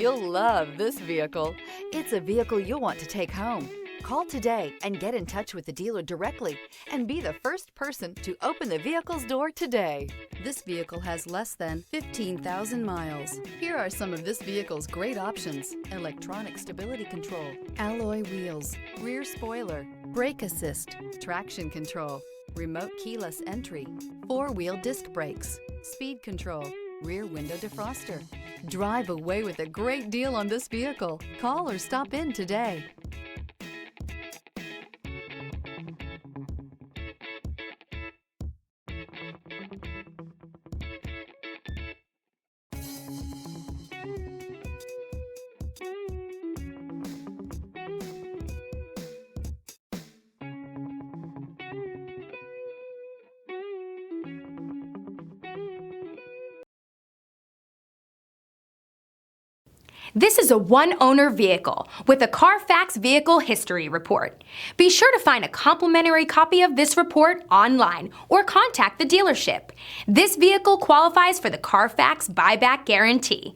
You'll love this vehicle. It's a vehicle you'll want to take home. Call today and get in touch with the dealer directly and be the first person to open the vehicle's door today. This vehicle has less than 15,000 miles. Here are some of this vehicle's great options: electronic stability control, alloy wheels, rear spoiler, brake assist, traction control, remote keyless entry, four-wheel disc brakes, speed control, rear window defroster. Drive away with a great deal on this vehicle. Call or stop in today. This is a one-owner vehicle with a CARFAX Vehicle History Report. Be sure to find a complimentary copy of this report online or contact the dealership. This vehicle qualifies for the CARFAX Buyback Guarantee.